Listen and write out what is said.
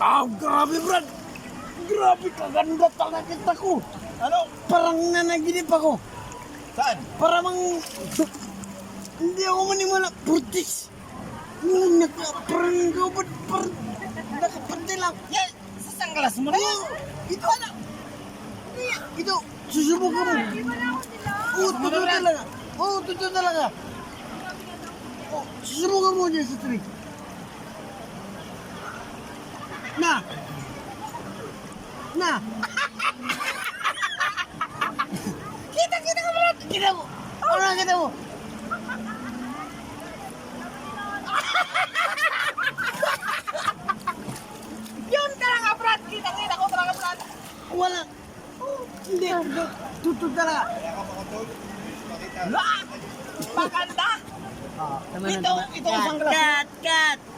Grabe, Brad. Grabe, kaganda talaga kita ko. Ano? Parang nanaginip ako. Saan? Parang hindi ako maniwala. Purtis. Parang gabad. Parang nakapante lang. Yan! Sa sanglas mo na yan! Ito ano? Ito, susubukan mo. Totoo talaga. Totoo talaga. Susubukan mo dyan sa tree. Na! Kita ka Brad! Kita mo! Ano kita mo? Yun talaga, Brad! Kita ko talaga, Brad! Wala. Hindi. Totoo talaga. Ah! Maganda! Ito ang sanglas. Cut!